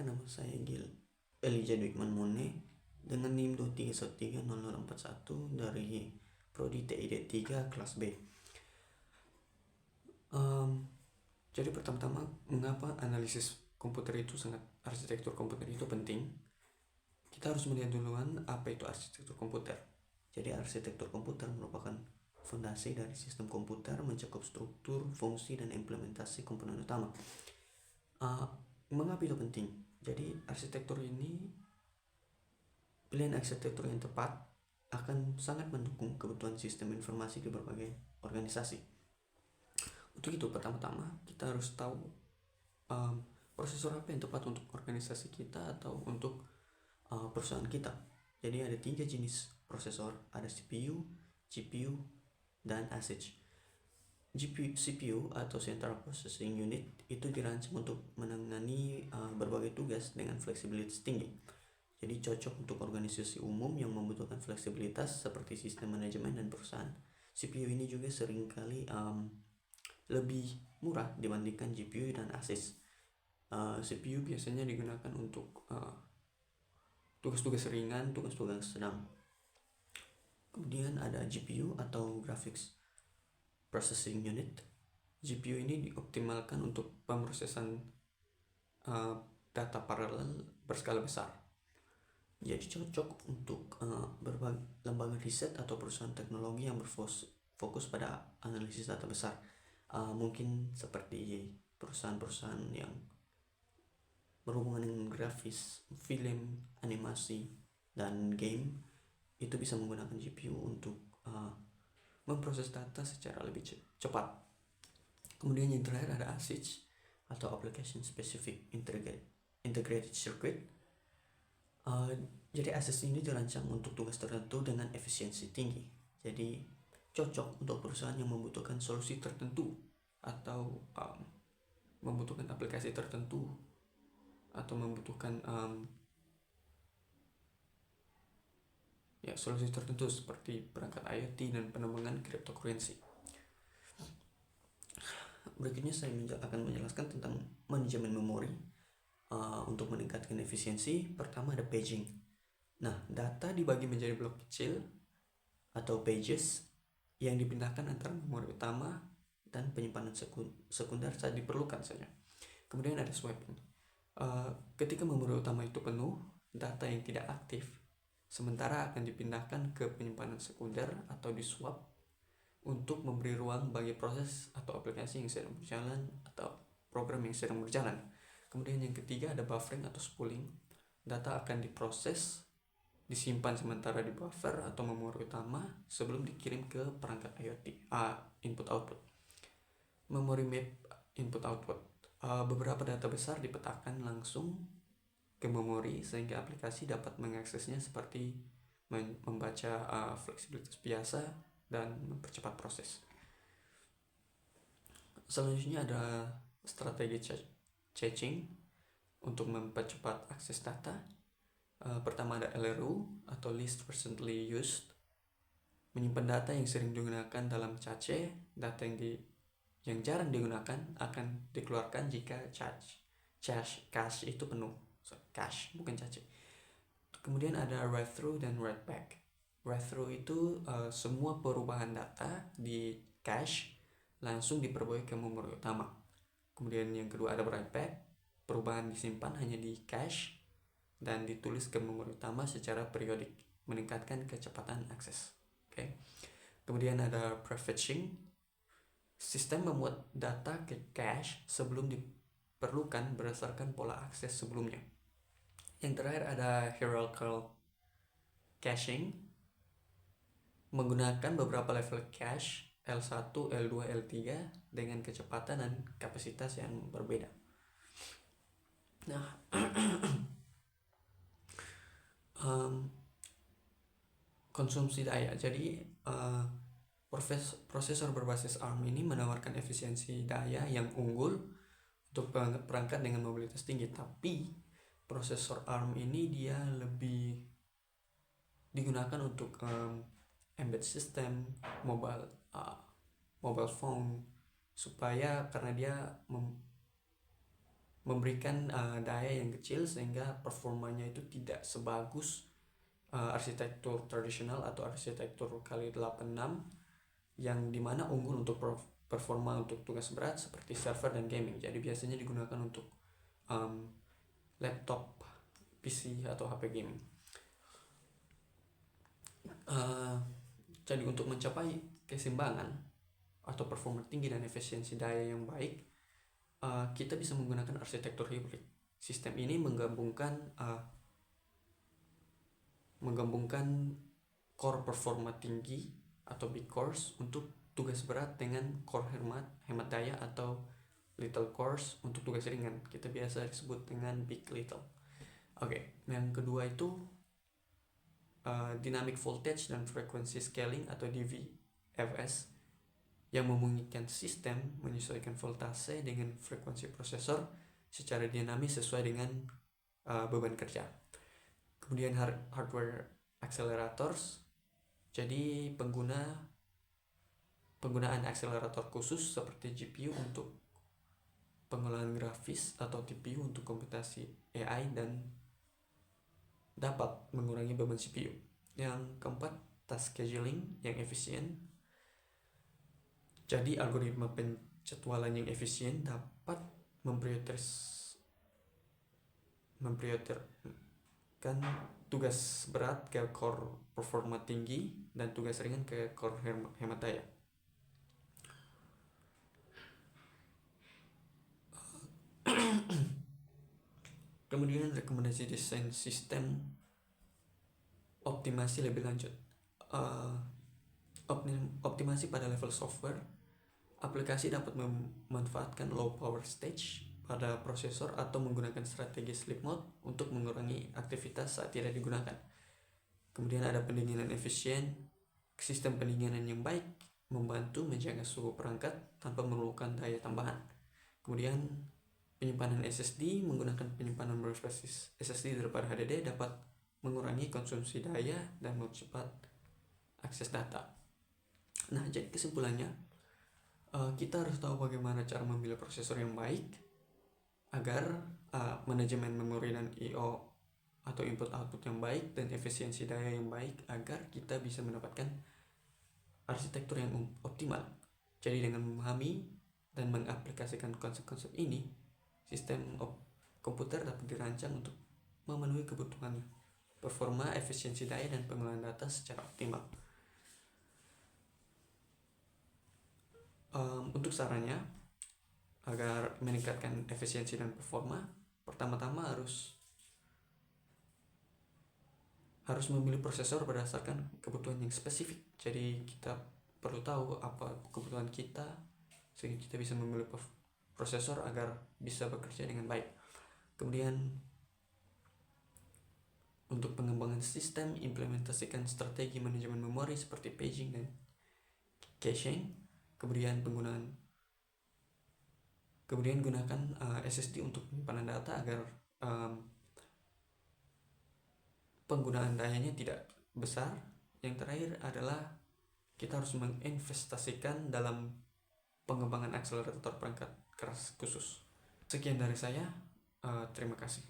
Perkenalkan, nama saya Elijah Dwikman Mone dengan NIM 23130041 dari Prodi TID 3 kelas B. Jadi pertama-tama, mengapa arsitektur komputer itu penting? Kita harus melihat duluan apa itu arsitektur komputer. Jadi arsitektur komputer merupakan fondasi dari sistem komputer, mencakup struktur, fungsi, dan implementasi komponen utama. Mengapa itu penting? Jadi pilihan arsitektur yang tepat akan sangat mendukung kebutuhan sistem informasi di berbagai organisasi. Untuk itu, pertama-tama kita harus tahu prosesor apa yang tepat untuk organisasi kita atau untuk perusahaan kita. Jadi ada 3 jenis prosesor, ada CPU, GPU, dan ASIC. CPU atau Central Processing Unit itu dirancang untuk menangani berbagai tugas dengan fleksibilitas tinggi. Jadi cocok untuk organisasi umum yang membutuhkan fleksibilitas seperti sistem manajemen dan perusahaan. CPU ini juga seringkali lebih murah dibandingkan GPU dan ASIC. CPU biasanya digunakan untuk tugas-tugas ringan, tugas-tugas sedang. Kemudian ada GPU atau Graphics Processing Unit. GPU ini dioptimalkan untuk pemrosesan data paralel berskala besar. Jadi cocok untuk berbagai lembaga riset atau perusahaan teknologi yang berfokus pada analisis data besar. Mungkin seperti perusahaan-perusahaan yang berhubungan dengan grafis, film, animasi, dan game, itu bisa menggunakan GPU untuk memproses data secara lebih cepat. Kemudian yang terakhir ada ASIC atau Application Specific Integrated Circuit. Jadi ASIC ini dirancang untuk tugas tertentu dengan efisiensi tinggi. Jadi cocok untuk perusahaan yang membutuhkan solusi tertentu atau membutuhkan aplikasi tertentu atau membutuhkan solusi tertentu seperti perangkat IoT dan pengembangan cryptocurrency. Berikutnya saya akan menjelaskan tentang manajemen memori untuk meningkatkan efisiensi. Pertama ada paging. Nah, data dibagi menjadi blok kecil atau pages yang dipindahkan antara memori utama dan penyimpanan sekunder saat diperlukan saja. Kemudian ada swapping. Ketika memori utama itu penuh, data yang tidak aktif sementara akan dipindahkan ke penyimpanan sekunder atau di swap untuk memberi ruang bagi proses atau aplikasi yang sedang berjalan atau program yang sedang berjalan. Kemudian yang ketiga ada buffering atau spooling. Data akan diproses, disimpan sementara di buffer atau memori utama sebelum dikirim ke perangkat IoT, input-output. Memory map input-output. Beberapa data besar dipetakan langsung ke memori sehingga aplikasi dapat mengaksesnya seperti membaca fleksibilitas biasa dan mempercepat proses. Selanjutnya ada strategi caching untuk mempercepat akses data. Pertama ada LRU atau Least Recently Used, menyimpan data yang sering digunakan dalam cache. Data yang jarang digunakan akan dikeluarkan jika cache itu penuh. Cache bukan cache. Kemudian ada write through dan write back. Write through itu semua perubahan data di cache langsung diperoleh ke memori utama. Kemudian yang kedua ada write back. Perubahan disimpan hanya di cache dan ditulis ke memori utama secara periodik, meningkatkan kecepatan akses. Kemudian ada prefetching. Sistem membuat data ke cache sebelum diperlukan berdasarkan pola akses sebelumnya. Yang terakhir ada hierarchical caching, menggunakan beberapa level cache L1, L2, L3 dengan kecepatan dan kapasitas yang berbeda. Nah, konsumsi daya. Jadi prosesor berbasis ARM ini menawarkan efisiensi daya yang unggul untuk perangkat dengan mobilitas tinggi, tapi prosesor ARM ini dia lebih digunakan untuk embedded system, mobile phone, supaya karena dia memberikan daya yang kecil sehingga performanya itu tidak sebagus arsitektur tradisional atau arsitektur kali 86 yang dimana unggul untuk performa untuk tugas berat seperti server dan gaming. Jadi biasanya digunakan untuk laptop, PC atau HP gaming. Jadi untuk mencapai keseimbangan atau performa tinggi dan efisiensi daya yang baik, kita bisa menggunakan arsitektur hybrid. Sistem ini menggabungkan core performa tinggi atau big cores untuk tugas berat dengan core hemat daya atau little cores untuk tugas ringan. Kita biasa disebut dengan big little. Oke, yang kedua itu dynamic voltage dan frequency scaling atau DVFS yang memungkinkan sistem menyesuaikan voltase dengan frekuensi prosesor secara dinamis sesuai dengan beban kerja. Kemudian hardware accelerators, jadi penggunaan akselerator khusus seperti GPU untuk pengolahan grafis atau TPU untuk komputasi AI dan dapat mengurangi beban CPU. Yang keempat, task scheduling yang efisien. Jadi algoritma penjadwalan yang efisien dapat memprioritaskan tugas berat ke core performa tinggi dan tugas ringan ke core hemat daya. Kemudian rekomendasi desain sistem optimasi lebih lanjut. Optimasi pada level software, aplikasi dapat memanfaatkan low power stage pada prosesor atau menggunakan strategi sleep mode untuk mengurangi aktivitas saat tidak digunakan. Kemudian ada pendinginan efisien. Sistem pendinginan yang baik membantu menjaga suhu perangkat tanpa memerlukan daya tambahan. Kemudian penyimpanan SSD, menggunakan penyimpanan berbasis SSD daripada HDD dapat mengurangi konsumsi daya dan mempercepat akses data. Nah, jadi kesimpulannya, kita harus tahu bagaimana cara memilih prosesor yang baik agar manajemen memori dan I/O atau input output yang baik dan efisiensi daya yang baik agar kita bisa mendapatkan arsitektur yang optimal. Jadi dengan memahami dan mengaplikasikan konsep-konsep ini, sistem komputer dapat dirancang untuk memenuhi kebutuhan performa, efisiensi daya, dan pengolahan data secara optimal. Untuk sarannya, agar meningkatkan efisiensi dan performa, pertama-tama harus memilih prosesor berdasarkan kebutuhan yang spesifik. Jadi kita perlu tahu apa kebutuhan kita sehingga kita bisa memilih prosesor agar bisa bekerja dengan baik. Kemudian untuk pengembangan sistem, implementasikan strategi manajemen memori seperti paging dan caching. Kemudian gunakan SSD untuk penyimpanan data agar penggunaan dayanya tidak besar. Yang terakhir adalah kita harus menginvestasikan dalam pengembangan akselerator perangkat keras khusus. Sekian dari saya, terima kasih.